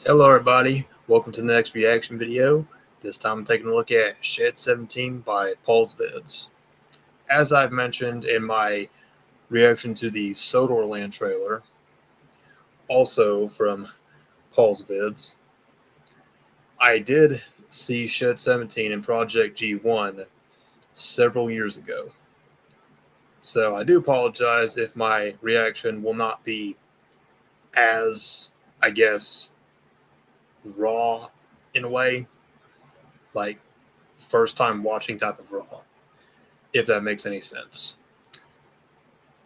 Hello everybody, welcome to the next reaction video. This time I'm taking a look at Shed 17 by Pauls Vids. As I've mentioned in my reaction to the Sodor Land trailer, also from Pauls Vids, I did see Shed 17 in Project G1 several years ago. So I do apologize if my reaction will not be as, I guess, raw in a way, like first time watching type of raw, if that makes any sense.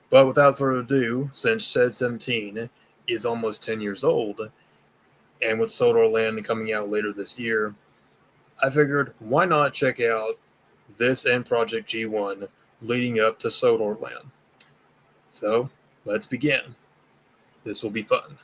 But without further ado, since Shed 17 is almost 10 years old, and with Sodor Land coming out later this year, I figured why not check out this and Project G1 leading up to Sodor Land. So let's begin. This will be fun.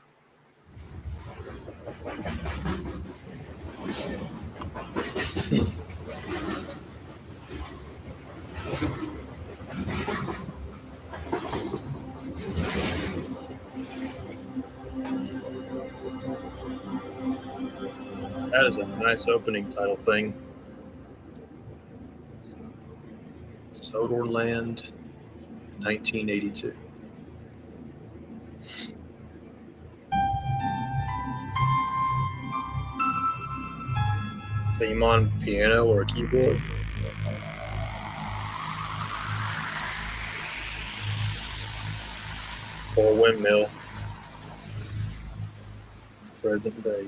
That is a nice opening title thing. Sodor Land, 1982. Theme on piano or keyboard. Or windmill. Present day.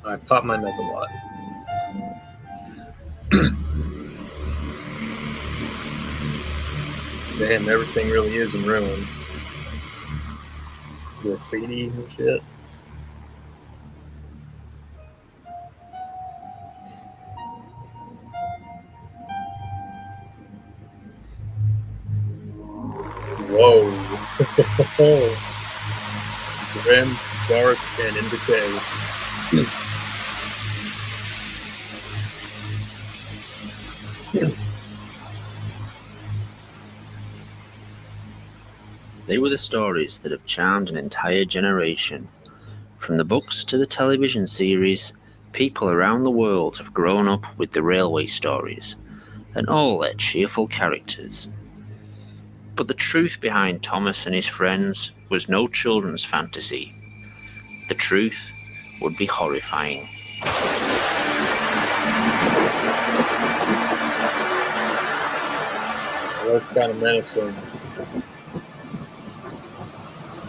I pop my neck a lot. Damn, everything really is in ruin. Graffiti and shit. Whoa. Grim, dark, and in decay. They were the stories that have charmed an entire generation. From the books to the television series, people around the world have grown up with the railway stories, and all their cheerful characters. But the truth behind Thomas and his friends was no children's fantasy. The truth would be horrifying. Well, that's kind of menacing.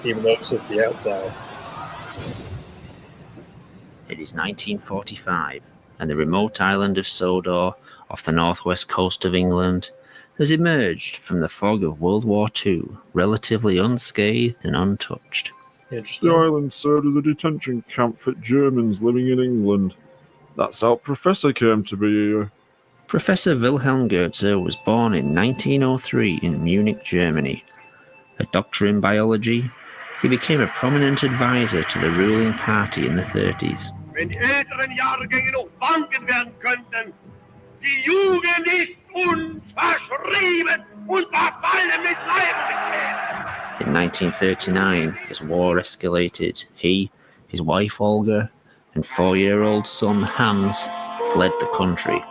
Even though it's just the outside. It is 1945, and the remote island of Sodor, off the northwest coast of England, has emerged from the fog of World War II, relatively unscathed and untouched. Interesting. The island served as a detention camp for Germans living in England. That's how Professor came to be here. Professor Wilhelm Goethe was born in 1903 in Munich, Germany. A doctor in biology, he became a prominent advisor to the ruling party in the 30s. Wenn die älteren Jahrgänge noch wanken werden könnten, die Jugend ist uns verschrieben und verfallen mit Leibesgeschehen. In 1939, as war escalated, he, his wife Olga, and 4-year-old son Hans fled the country.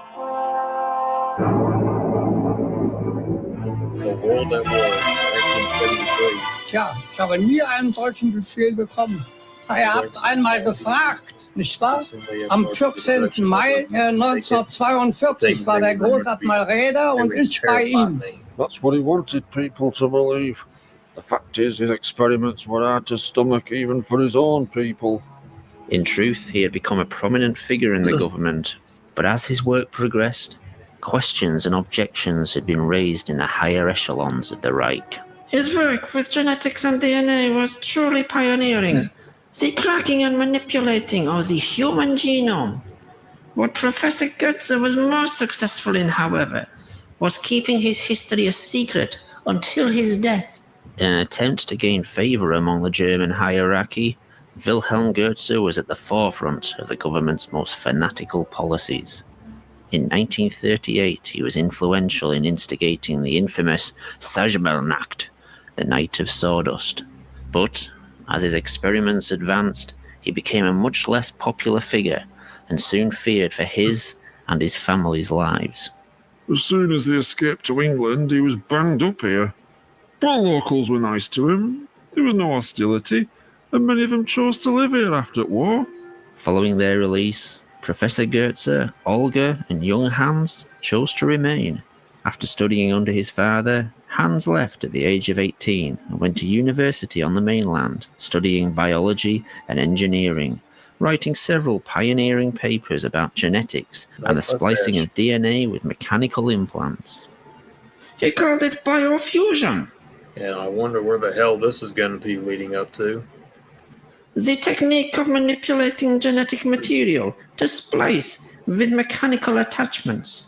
The World at War, 1973. Tja, ich habe nie einen solchen Befehl bekommen. Er hat einmal gefragt, nicht wahr? Am 14. Mai 1942 war der Großadmiral Räder und ich bei ihm. That's what he wanted people to believe. The fact is, his experiments were hard to stomach even for his own people. In truth, he had become a prominent figure in the government, but as his work progressed, questions and objections had been raised in the higher echelons of the Reich. His work with genetics and DNA was truly pioneering. The cracking and manipulating of the human genome. What Professor Goetze was most successful in, however, was keeping his history a secret until his death. In an attempt to gain favor among the German hierarchy, Wilhelm Goetze was at the forefront of the government's most fanatical policies. In 1938, he was influential in instigating the infamous Sajmelnacht, the Night of Sawdust. But, as his experiments advanced, he became a much less popular figure and soon feared for his and his family's lives. As soon as he escaped to England, he was banged up here. But the locals were nice to him. There was no hostility, and many of them chose to live here after the war. Following their release, Professor Goetze, Olga, and young Hans chose to remain. After studying under his father, Hans left at the age of 18 and went to university on the mainland, studying biology and engineering, writing several pioneering papers about genetics and the splicing of DNA with mechanical implants. He called it biofusion. And I wonder where the hell this is going to be leading up to. The technique of manipulating genetic material to splice with mechanical attachments.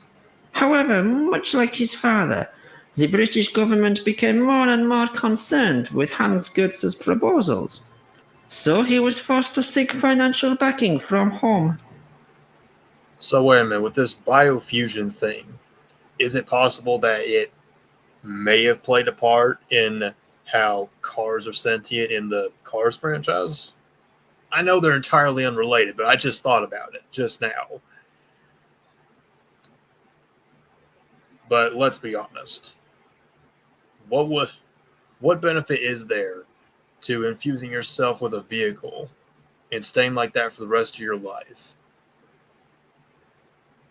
However, much like his father, the British government became more and more concerned with Hans Goetze's proposals. So he was forced to seek financial backing from home. So wait a minute, with this biofusion thing, is it possible that it may have played a part in how cars are sentient in the Cars franchise? I know they're entirely unrelated, but I just thought about it just now. But let's be honest. What benefit is there to infusing yourself with a vehicle and staying like that for the rest of your life?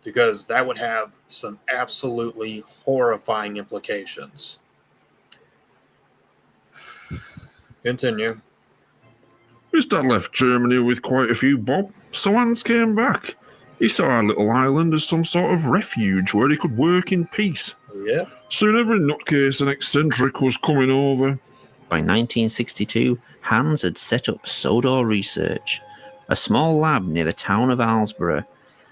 Because that would have some absolutely horrifying implications. Continue. His dad left Germany with quite a few bob, so Hans came back. He saw our little island as some sort of refuge where he could work in peace. Yeah. Soon every nutcase and eccentric was coming over. By 1962, Hans had set up Sodor Research, a small lab near the town of Alsborough,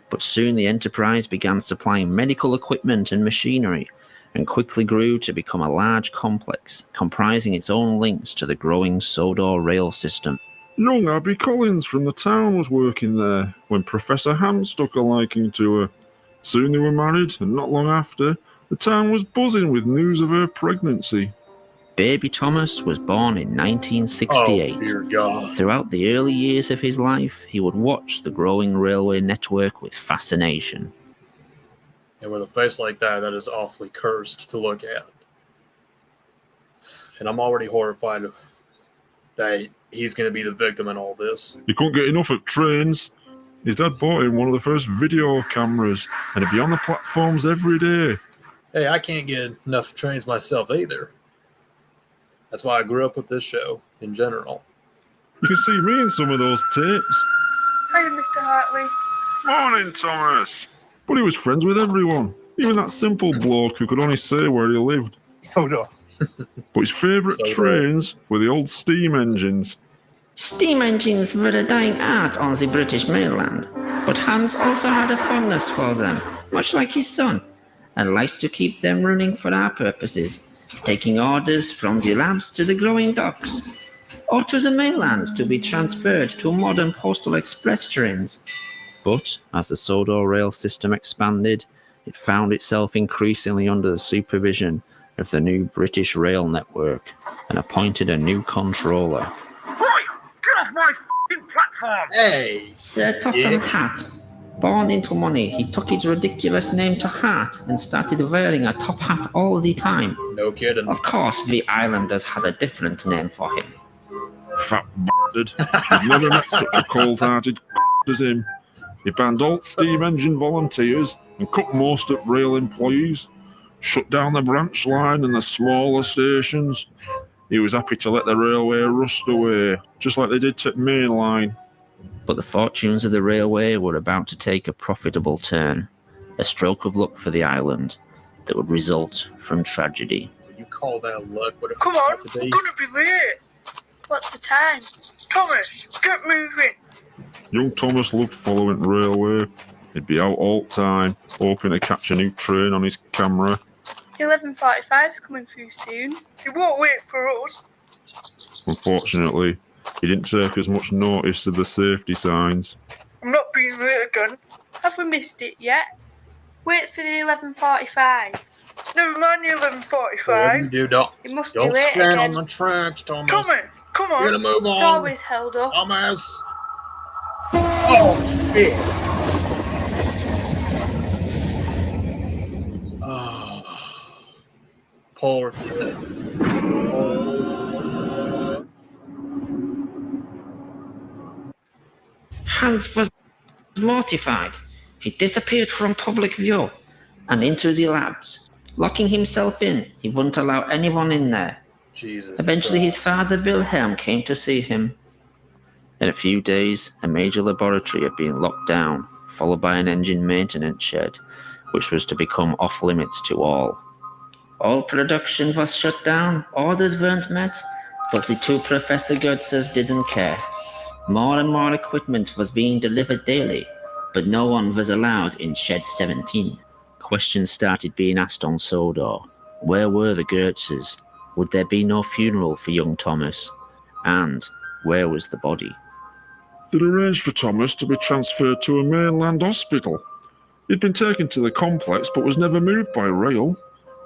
but soon the enterprise began supplying medical equipment and machinery, and quickly grew to become a large complex, comprising its own links to the growing Sodor rail system. Young Abby Collins from the town was working there when Professor Hans took a liking to her. Soon they were married, and not long after, the town was buzzing with news of her pregnancy. Baby Thomas was born in 1968. Oh, dear God. Throughout the early years of his life, he would watch the growing railway network with fascination. And with a face like that, that is awfully cursed to look at. And I'm already horrified that he's going to be the victim in all this. He couldn't get enough at trains. His dad bought him one of the first video cameras, and he'd be on the platforms every day. Hey, I can't get enough trains myself either. That's why I grew up with this show in general. You can see me in some of those tapes. Hiya, Mr. Hartley. Morning, Thomas. But he was friends with everyone, even that simple bloke who could only say where he lived. Sodor. But his favourite trains were the old steam engines. Steam engines were a dying art on the British mainland, but Hans also had a fondness for them, much like his son, and likes to keep them running for our purposes, taking orders from the labs to the growing docks, or to the mainland to be transferred to modern postal express trains. But as the Sodor rail system expanded, it found itself increasingly under the supervision of the new British rail network and appointed a new controller. Right, get off my f***ing platform! Hey! Sir Topham Hatt. Born into money, he took his ridiculous name to heart and started wearing a top hat all the time. No kidding. Of course, the islanders had a different name for him. Fat bastard. I've never met such a cold-hearted as him. He banned all steam engine volunteers and cut most at rail employees, shut down the branch line and the smaller stations. He was happy to let the railway rust away, just like they did to the main line. But the fortunes of the railway were about to take a profitable turn, a stroke of luck for the island that would result from tragedy. You call that luck? What Come on, we're gonna be late. What's the time? Thomas, get moving. Young Thomas loved following railway. He'd be out all the time, hoping to catch a new train on his camera. 11:45's coming through soon. He won't wait for us. Unfortunately, he didn't take as much notice of the safety signs. I'm not being late again. Have we missed it yet? Wait for the 11:45. Never mind the Whatever you 11:45. do, don't It must be don't late stand again. on the tracks, Thomas. Thomas, come We're gonna on. move It's on. always held up. Thomas. Oh shit. Oh. Poor kid. Hans was mortified. He disappeared from public view and into the labs. Locking himself in, he wouldn't allow anyone in there. Jesus Eventually, his Christ. father Wilhelm came to see him. In a few days, a major laboratory had been locked down, followed by an engine maintenance shed, which was to become off-limits to all. All production was shut down, orders weren't met, but the two Professor Goetzes didn't care. More and more equipment was being delivered daily, but no one was allowed in Shed 17. Questions started being asked on Sodor. Where were the Goetzes? Would there be no funeral for young Thomas? And where was the body? They'd arranged for Thomas to be transferred to a mainland hospital. He'd been taken to the complex but was never moved by rail.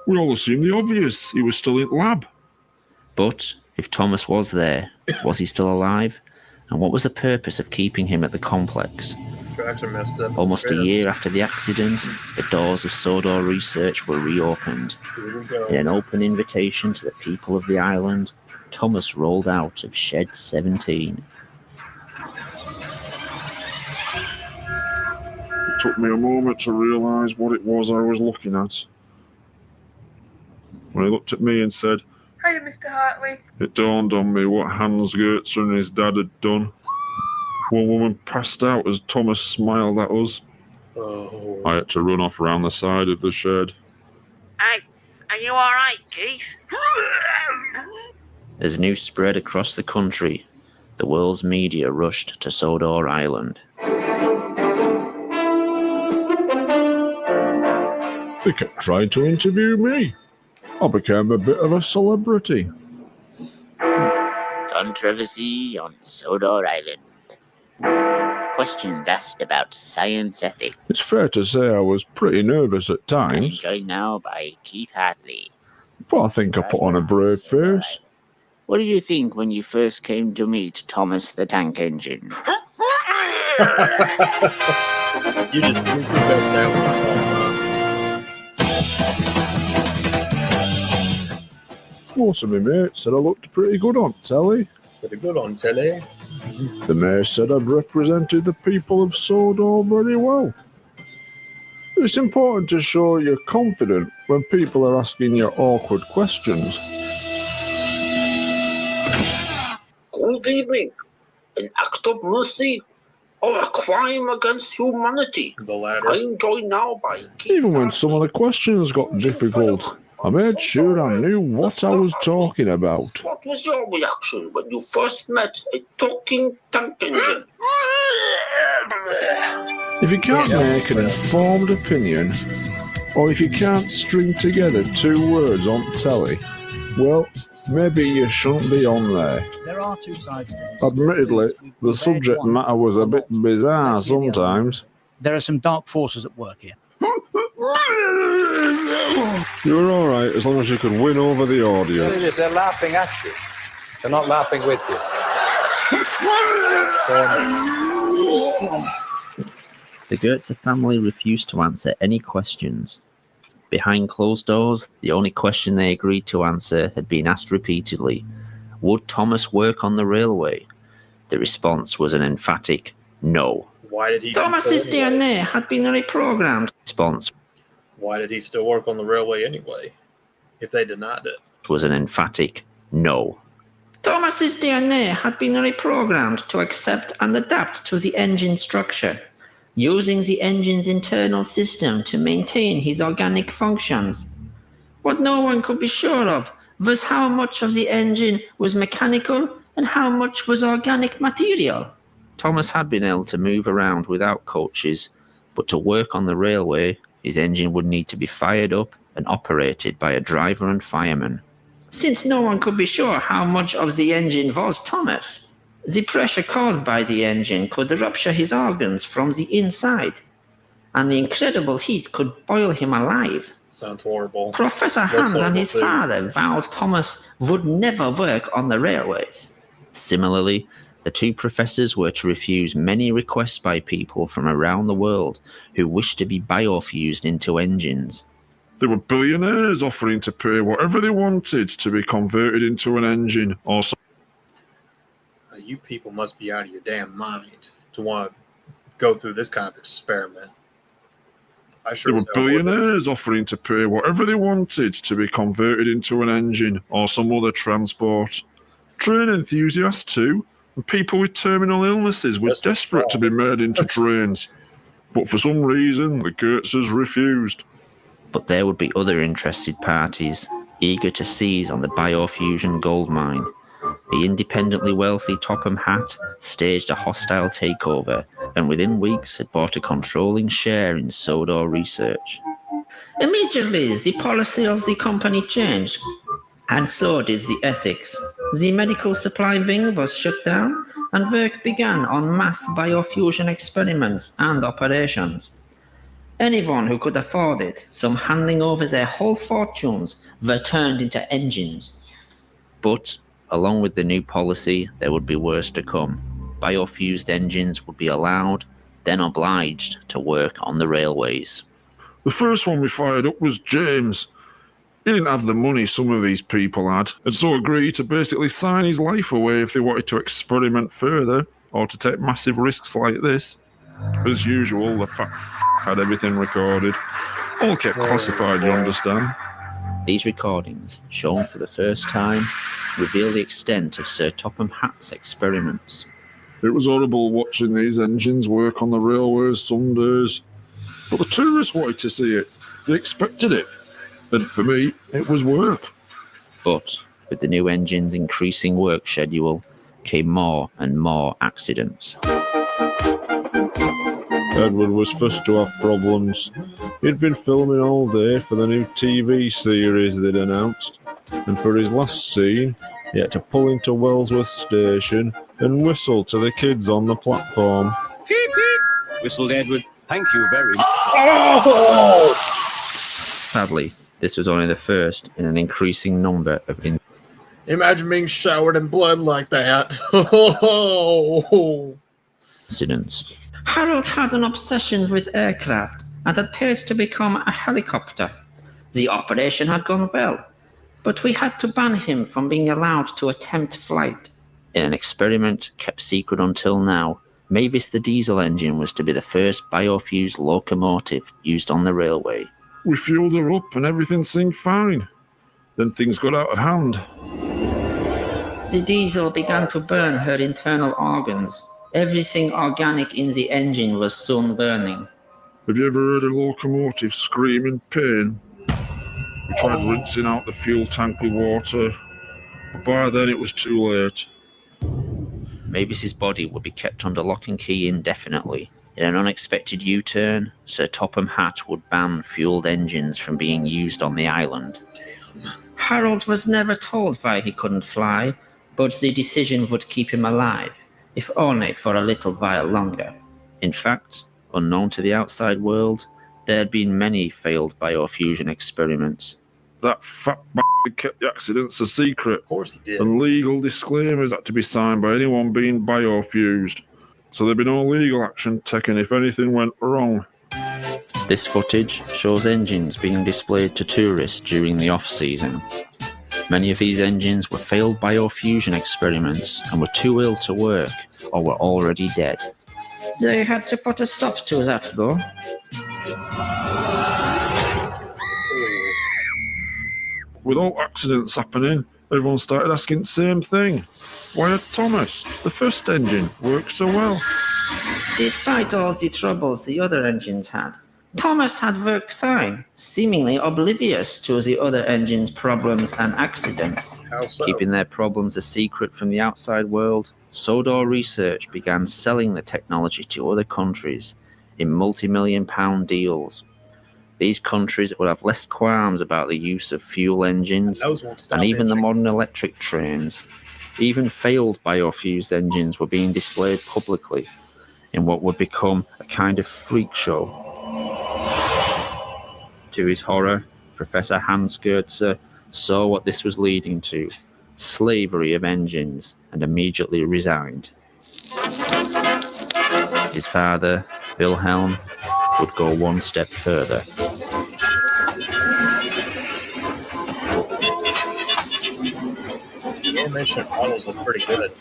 We all assumed the obvious, he was still in lab. But if Thomas was there, was he still alive? And what was the purpose of keeping him at the complex? Tracks are messed up. Almost a year after the accident, the doors of Sodor research were reopened. Here we go. In an open invitation to the people of the island, Thomas rolled out of Shed 17. It took me a moment to realise what it was I was looking at. When he looked at me and said, Hiya, Mr. Hartley. it dawned on me what Hans Goetzer and his dad had done. One woman passed out as Thomas smiled at us. Oh. I had to run off round the side of the shed. Hey, are you alright, Keith? As news spread across the country, the world's media rushed to Sodor Island. They kept trying to interview me. I became a bit of a celebrity. Controversy on Sodor Island. Questions asked about science ethics. It's fair to say I was pretty nervous at I'm times, joined now by Keith Hartley. but I think I put on a brave face. What did you think when you first came to meet Thomas the Tank Engine? You just freaked your guts out. Most of my mates said I looked pretty good on telly. Pretty good on telly. The mayor said I'd represented the people of Sodor very well. It's important to show you're confident when people are asking you awkward questions. Good evening. An act of mercy or a crime against humanity? The latter. I'm joined now by Keith Even when Hartley. some of the questions got difficult, I made sure I knew what I was talking about. What was your reaction when you first met a talking tank engine? If you can't make an informed opinion, or if you can't string together two words on telly, well, maybe you shouldn't be on there. There are two sides to this. Admittedly, the subject matter was a bit bizarre sometimes. There are some dark forces at work here. You were alright as long as you could win over the audience. See this, they're laughing at you. They're not laughing with you. The Goetzer family refused to answer any questions. Behind closed doors, the only question they agreed to answer had been asked repeatedly. Would Thomas work on the railway? The response was an emphatic no. Why did he? Thomas's DNA had been reprogrammed. Response Why did he still work on the railway anyway? If they denied it. was an emphatic no. Thomas's DNA had been reprogrammed to accept and adapt to the engine structure, using the engine's internal system to maintain his organic functions. What no one could be sure of was how much of the engine was mechanical and how much was organic material. Thomas had been able to move around without coaches, but to work on the railway, his engine would need to be fired up and operated by a driver and fireman. Since no one could be sure how much of the engine was Thomas, the pressure caused by the engine could rupture his organs from the inside. and the incredible heat could boil him alive. Sounds horrible. Professor Hans and his father vowed Thomas would never work on the railways. Similarly, the two professors were to refuse many requests by people from around the world who wished to be biofused into engines. There were billionaires offering to pay whatever they wanted to be converted into an engine or something. You people must be out of your damn mind to want to go through this kind of experiment. There were billionaires offering to pay whatever they wanted to be converted into an engine or some other transport. Train enthusiasts too, and people with terminal illnesses were desperate to be made into trains. But for some reason, the Goetzes refused. But there would be other interested parties, eager to seize on the biofusion gold mine. The independently wealthy Topham Hatt staged a hostile takeover and within weeks had bought a controlling share in Sodor Research. Immediately, the policy of the company changed, and so did the ethics. The medical supply wing was shut down, and work began on mass biofusion experiments and operations. Anyone who could afford it, some handing over their whole fortunes, were turned into engines. But, along with the new policy, there would be worse to come. Biofused engines would be allowed, then obliged, to work on the railways. The first one we fired up was James. He didn't have the money some of these people had, and so agreed to basically sign his life away if they wanted to experiment further, or to take massive risks like this. As usual, the fat had everything recorded. All kept classified, you understand. These recordings, shown for the first time, reveal the extent of Sir Topham Hatt's experiments. It was horrible watching these engines work on the railways some days. But the tourists wanted to see it. They expected it. And for me, it was work. But with the new engine's increasing work schedule came more and more accidents. Edward was first to have problems. He'd been filming all day for the new TV series they'd announced, and for his last scene, he had to pull into Wellsworth Station and whistle to the kids on the platform. Peep, peep, whistled Edward. Thank you very much. Oh! Sadly, this was only the first in an increasing number of Imagine being showered in blood like that. incidents. Harold had an obsession with aircraft and had paid to become a helicopter. The operation had gone well, but we had to ban him from being allowed to attempt flight. In an experiment kept secret until now, Mavis the diesel engine was to be the first biofused locomotive used on the railway. We fueled her up and everything seemed fine. Then things got out of hand. The diesel began to burn her internal organs. Everything organic in the engine was soon burning. Have you ever heard a locomotive scream in pain? We tried rinsing out the fuel tank with water, but by then it was too late. Mavis's body would be kept under lock and key indefinitely. In an unexpected U-turn, Sir Topham Hatt would ban fueled engines from being used on the island. Harold was never told why he couldn't fly, but the decision would keep him alive, if only for a little while longer. In fact, unknown to the outside world, there had been many failed biofusion experiments. That fat bastard kept the accidents a secret. Of course he did. And legal disclaimers had to be signed by anyone being biofused. So there'd be no legal action taken if anything went wrong. This footage shows engines being displayed to tourists during the off-season. Many of these engines were failed biofusion experiments and were too ill to work or were already dead. They had to put a stop to that, though. With all accidents happening, everyone started asking the same thing. Why had Thomas, the first engine, worked so well? Despite all the troubles the other engines had, Thomas had worked fine, seemingly oblivious to the other engines' problems and accidents. How so? Keeping their problems a secret from the outside world, Sodor Research began selling the technology to other countries in multi-million-pound deals. These countries would have less qualms about the use of fuel engines and even the modern electric trains. Even failed biofused engines were being displayed publicly in what would become a kind of freak show. To his horror, Professor Hans Goetze saw what this was leading to, slavery of engines, and immediately resigned. His father, Wilhelm, would go one step further. The animation models look pretty good.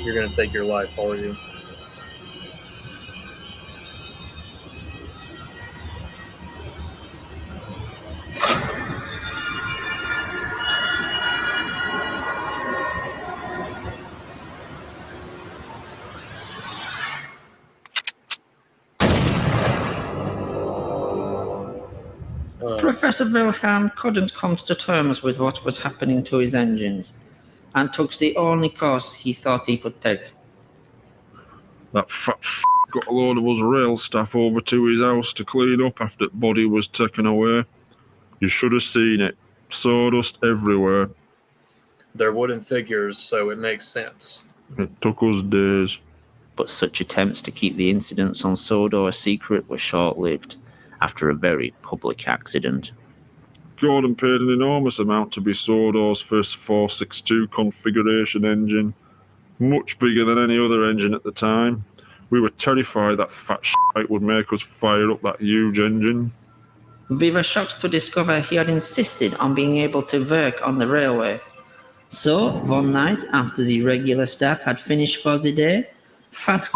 You're gonna take your life, are you? Professor Wilhelm couldn't come to terms with what was happening to his engines, and took the only course he thought he could take. That fat got a load of us rail staff over to his house to clean up after the body was taken away. You should have seen it. Sawdust everywhere. They're wooden figures, so it makes sense. It took us days. But such attempts to keep the incidents on Sodor a secret were short-lived, after a very public accident. Gordon paid an enormous amount to be Sodor's first 462 configuration engine. Much bigger than any other engine at the time. We were terrified that fat shite would make us fire up that huge engine. We were shocked to discover he had insisted on being able to work on the railway. So, one night, after the regular staff had finished for the day, Fat,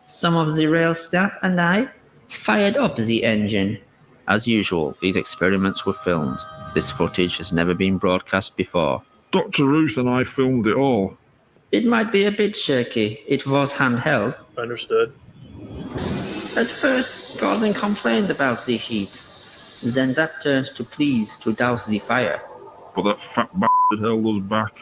some of the rail staff, and I fired up the engine. As usual, these experiments were filmed. This footage has never been broadcast before. Dr. Ruth and I filmed it all. It might be a bit shaky. It was handheld. Understood. At first, Gordon complained about the heat. Then that turned to pleas to douse the fire. But that fat bastard held us back.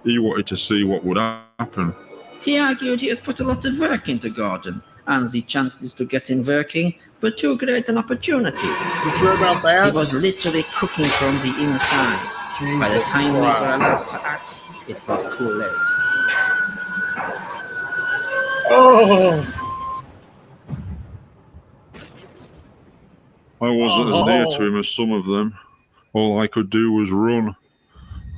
He wanted to see what would happen. He argued he had put a lot of work into Gordon, and the chances to get him working were too great an opportunity. You sure about that? He was literally cooking from the inside. Jesus By the time we Christ. were allowed to act, it was too late. Oh! I wasn't as near to him as some of them. All I could do was run.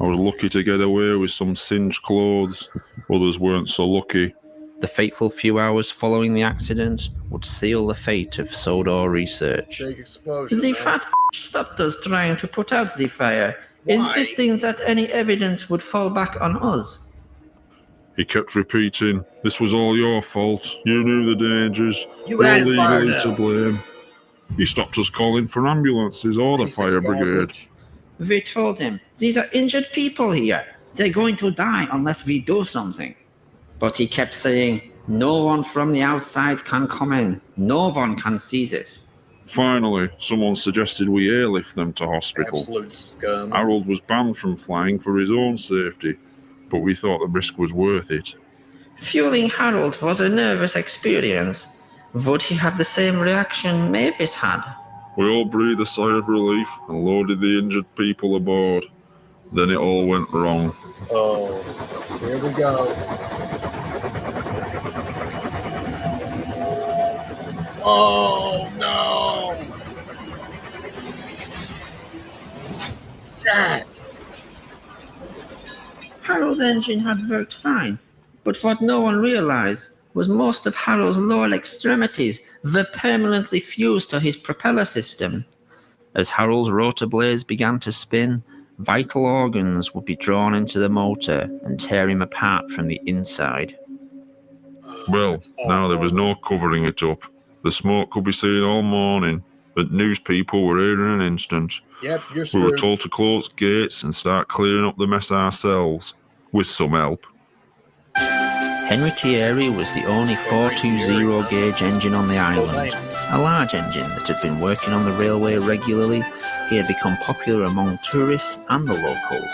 I was lucky to get away with some singed clothes. Others weren't so lucky. The fateful few hours following the accident would seal the fate of Sodor research. Big explosion. The man. fat stopped us trying to put out the fire, Why? insisting that any evidence would fall back on us. He kept repeating, "This was all your fault. You knew the dangers. You You're had it fired legally up." to blame." He stopped us calling for ambulances or the Piece of fire brigade. garbage. We told him, these are injured people here. They're going to die unless we do something. But he kept saying, no one from the outside can come in. No one can see this. Finally, someone suggested we airlift them to hospital. Absolute scum. Harold was banned from flying for his own safety, but we thought the risk was worth it. Fueling Harold was a nervous experience. Would he have the same reaction Mavis had? We all breathed a sigh of relief and loaded the injured people aboard. Then it all went wrong. Oh, here we go. Oh, no. Shit. Harold's engine had worked fine, but what no one realized was most of Harold's lower extremities were permanently fused to his propeller system. As Harold's rotor blades began to spin, vital organs would be drawn into the motor and tear him apart from the inside. Well, now there was no covering it up. The smoke could be seen all morning, but news people were here in an instant. Yep, you're We were screwed. told to close gates and start clearing up the mess ourselves, with some help. Henry Thierry was the only 420 gauge engine on the island, a large engine that had been working on the railway regularly He had become popular among tourists and the locals.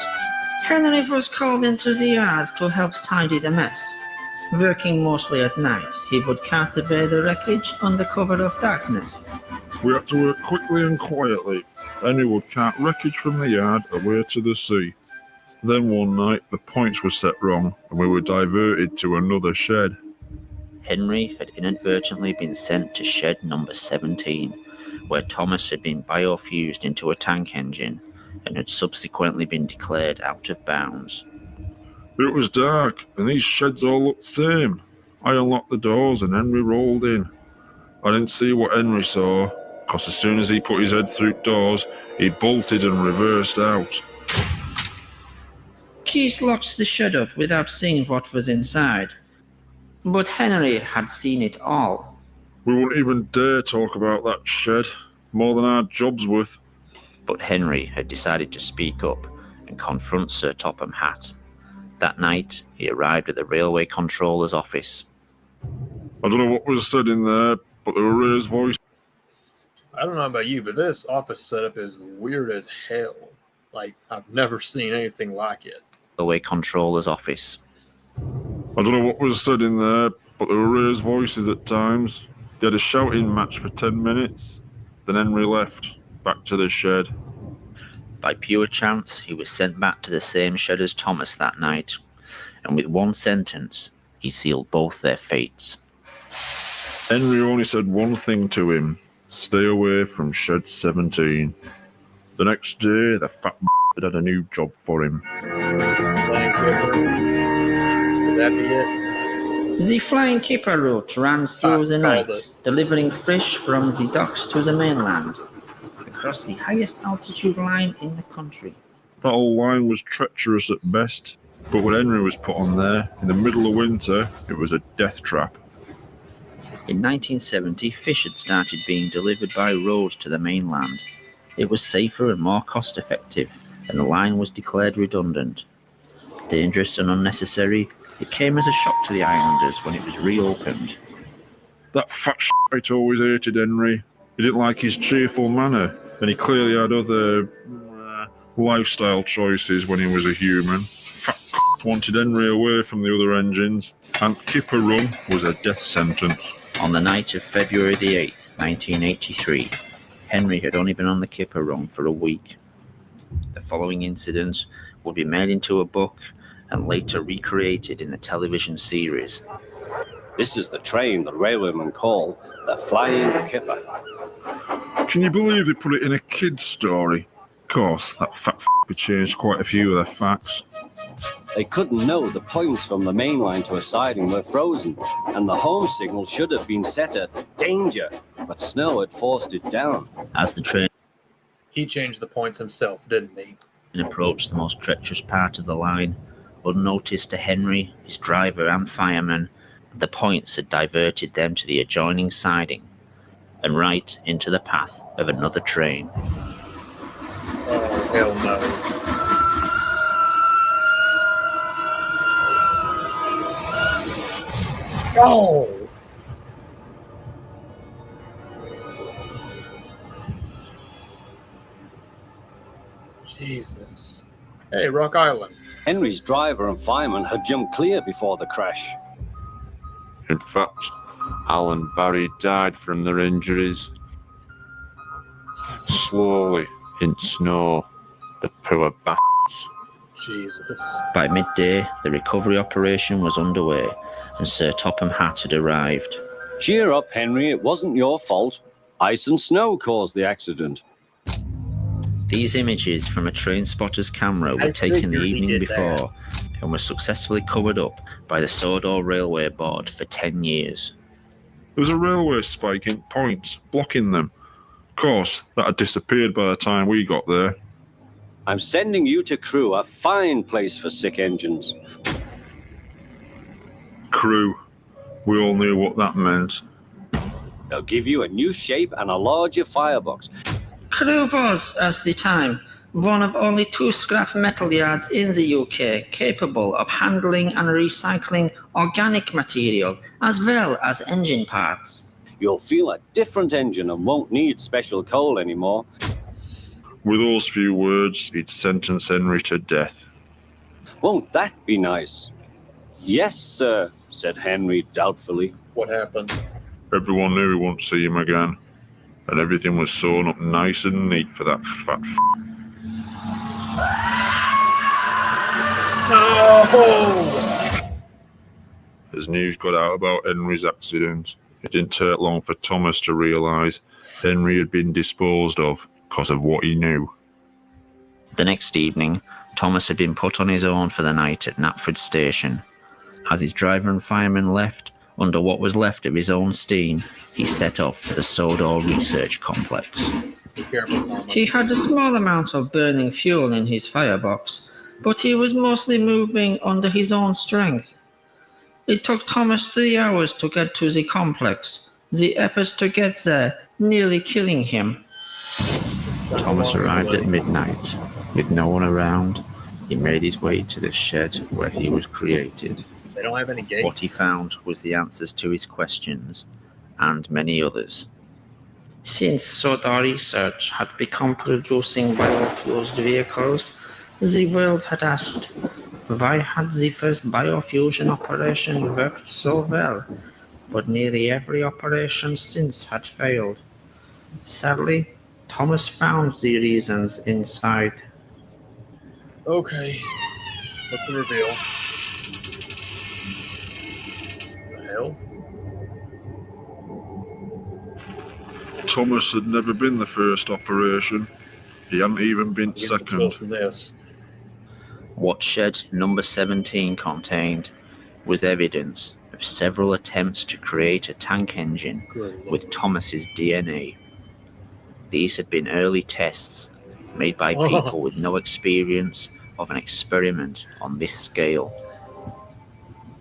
Henry was called into the yard to help tidy the mess. Working mostly at night, he would cart away the wreckage under cover of darkness. We had to work quickly and quietly. Henry would cart wreckage from the yard away to the sea. Then one night the points were set wrong and we were diverted to another shed. Henry had inadvertently been sent to shed number 17, where Thomas had been biofused into a tank engine and had subsequently been declared out of bounds. It was dark and these sheds all looked the same. I unlocked the doors and Henry rolled in. I didn't see what Henry saw, because as soon as he put his head through doors, he bolted and reversed out. Keith locked the shed up without seeing what was inside. But Henry had seen it all. We wouldn't even dare talk about that shed, more than our job's worth. But Henry had decided to speak up and confront Sir Topham Hatt. That night, he arrived at the railway controller's office. I don't know what was said in there, but there were raised voices. I don't know about you, but this office setup is weird as hell. Like, I've never seen anything like it. Railway controller's office. I don't know what was said in there, but there were raised voices at times. They had a shouting match for 10 minutes. Then Henry left, back to the shed. By pure chance, he was sent back to the same shed as Thomas that night, and with one sentence, he sealed both their fates. Henry only said one thing to him: stay away from shed 17. The next day, the fat had a new job for him. Would that be it? The flying kipper route ran through the night, delivering fish from the docks to the mainland, across the highest altitude line in the country. That old line was treacherous at best, but when Henry was put on there, in the middle of winter, it was a death trap. In 1970, fish had started being delivered by road to the mainland. It was safer and more cost-effective, and the line was declared redundant. Dangerous and unnecessary, it came as a shock to the islanders when it was reopened. That fat shite always hated Henry. He didn't like his cheerful manner, and he clearly had other lifestyle choices when he was a human. Fat wanted Henry away from the other engines, and Kipper Run was a death sentence. On the night of February the 8th, 1983, Henry had only been on the Kipper Run for a week. The following incident would be made into a book and later recreated in the television series. This is the train the railwaymen call the Flying Kipper. Can you believe they put it in a kid's story? Of course, that fat had changed quite a few of their facts. They couldn't know the points from the main line to a siding were frozen, and the home signal should have been set at danger, but snow had forced it down. As the train He changed the points himself, didn't he? approached the most treacherous part of the line, unnoticed to Henry, his driver and firemen, the points had diverted them to the adjoining siding and right into the path of another train. Oh, hell no. Oh! Jesus. Hey, Rock Island. Henry's driver and fireman had jumped clear before the crash. In fact, Al and Barry died from their injuries. Slowly, in snow, the poor bastards. Jesus. By midday, the recovery operation was underway, and Sir Topham Hatt had arrived. Cheer up, Henry, it wasn't your fault. Ice and snow caused the accident. These images from a train spotter's camera were taken the evening before and were successfully covered up by the Sodor Railway Board for 10 years. There was a railway spike in points, blocking them. Of course, that had disappeared by the time we got there. I'm sending you to Crewe, a fine place for sick engines. Crew. We all knew what that meant. They'll give you a new shape and a larger firebox. Crewe was, at the time, one of only 2 scrap metal yards in the UK capable of handling and recycling organic material as well as engine parts. You'll feel a different engine and won't need special coal anymore. With those few words, he'd sentence Henry to death. Won't that be nice? Yes, sir, said Henry doubtfully. What happened? Everyone knew he wouldn't see him again, and everything was sewn up nice and neat for that fat No! As news got out about Henry's accident, it didn't take long for Thomas to realise Henry had been disposed of because of what he knew. The next evening, Thomas had been put on his own for the night at Knapford Station. As his driver and fireman left, under what was left of his own steam, he set off for the Sodor Research Complex. He had a small amount of burning fuel in his firebox, but he was mostly moving under his own strength. It took Thomas 3 hours to get to the complex, the effort to get there nearly killing him. Thomas arrived at midnight. With no one around, he made his way to the shed where he was created. They don't have any gates. What he found was the answers to his questions, and many others. Since Sodor Research had become producing biofuels vehicles, the world had asked, why had the first biofusion operation worked so well, but nearly every operation since had failed? Sadly, Thomas found the reasons inside. Okay. What's the reveal? What the hell? Thomas had never been the first operation. He hadn't even been second. From this. What shed number 17 contained was evidence of several attempts to create a tank engine with Thomas's DNA. These had been early tests made by people with no experience of an experiment on this scale.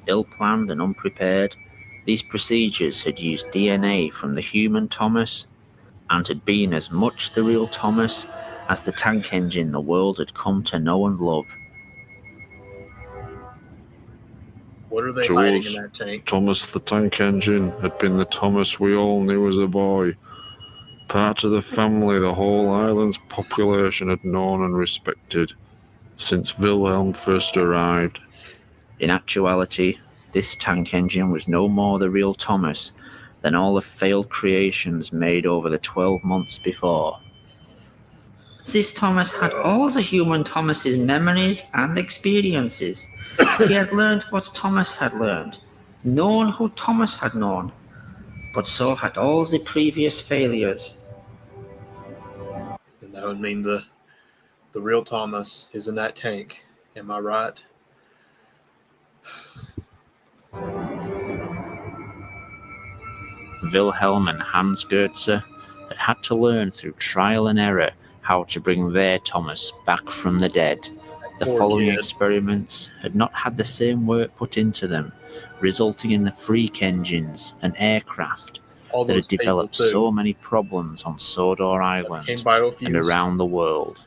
Ill-planned and unprepared, these procedures had used DNA from the human Thomas and had been as much the real Thomas as the tank engine the world had come to know and love. What are they To hiding us, in that tank? Thomas the Tank Engine had been the Thomas we all knew as a boy. Part of the family the whole island's population had known and respected since Wilhelm first arrived. In actuality, this tank engine was no more the real Thomas than all the failed creations made over the 12 months before. This Thomas had all the human Thomas's memories and experiences. He had learned what Thomas had learned, known who Thomas had known, but so had all the previous failures. And that would mean the real Thomas is in that tank. Am I right? Wilhelm and Hans Goetze had to learn through trial and error how to bring their Thomas back from the dead. The following experiments had not had the same work put into them, resulting in the freak engines and aircraft that had developed so many problems on Sodor Island and around the world.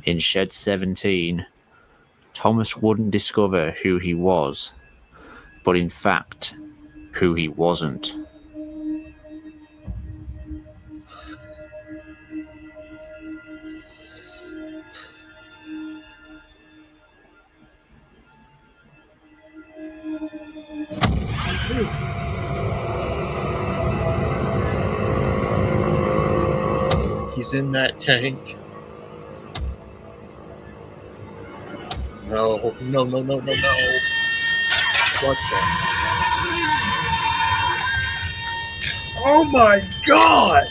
In Shed 17, Thomas wouldn't discover who he was, but in fact, who he wasn't. He's in that tank. No. What the? Oh my God!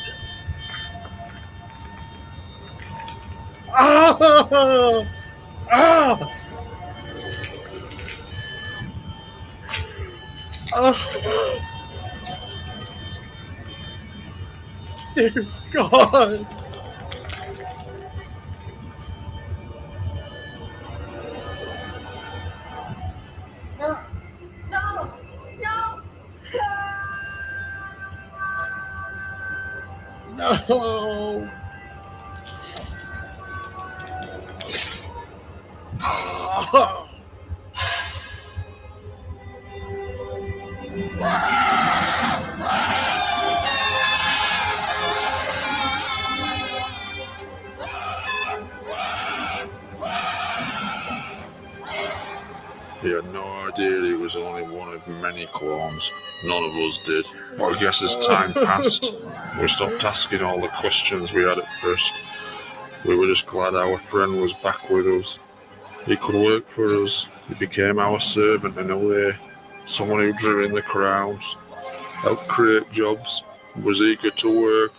Ah! Ah! Oh. Dear God! No! Ah. He had no idea he was only one of many clones. None of us did. But I guess as time passed, we stopped asking all the questions we had at first. We were just glad our friend was back with us. He could work for us. He became our servant in a way. Someone who drew in the crowds, helped create jobs, was eager to work.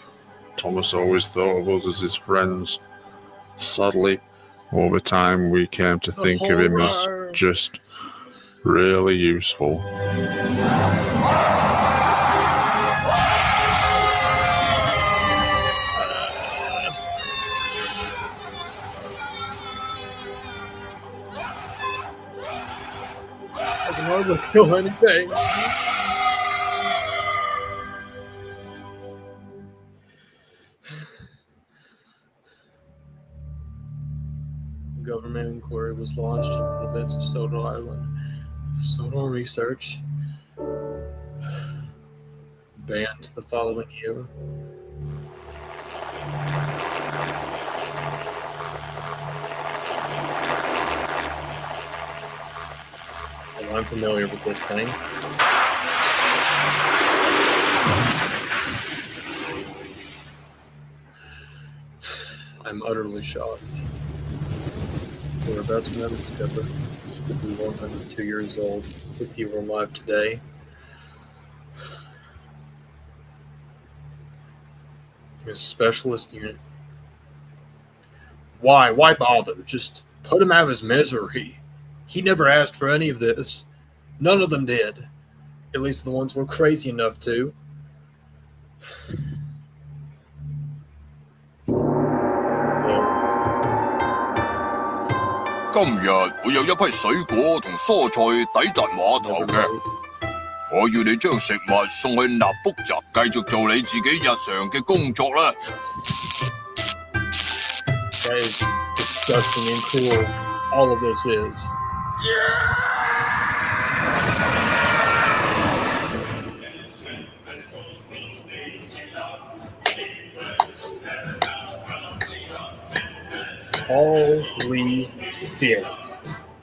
Thomas always thought of us as his friends. Sadly, over time we came to think of him as just really useful. I can hardly feel anything. A government inquiry was launched into the events of Sodor Island. Sodor research banned the following year. Oh, I'm familiar with this thing. I'm utterly shocked. We're about to never discover that we were 102 years old if you were alive today. A specialist unit. Why? Why bother? Just put him out of his misery. He never asked for any of this. None of them did. At least the ones were crazy enough to.今日會有一批水果同蔬菜抵達碼頭嘅，我要你將食物送去納卜澤，繼續做你自己日常嘅工作啦。That is disgusting and cruel. All of this is. Holy shit.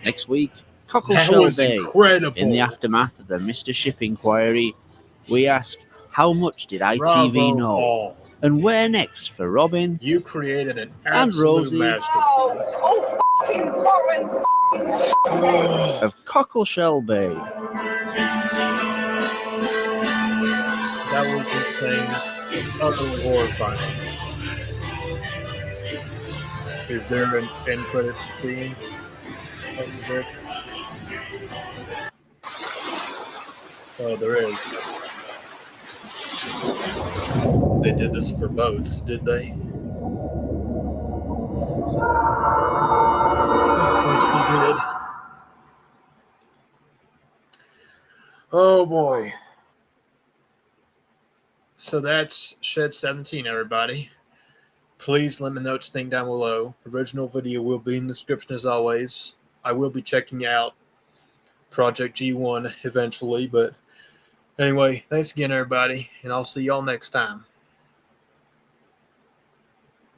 Next week, Cockleshell Bay. Incredible. In the aftermath of the Mr. Ship inquiry, we ask, how much did ITV Bravo, know? Paul. And where next for Robin? You created an and Rosie masterpiece. Of Cockleshell Bay. That was insane. Utterly horrifying. Is there an end credits scene? Oh, there is. They did this for boats, did they? Of course they did. Oh boy. So that's Shed 17, everybody. Please let me know what you think down below. Original video will be in the description as always. I will be checking out Project G1 eventually, but anyway, thanks again, everybody, and I'll see y'all next time.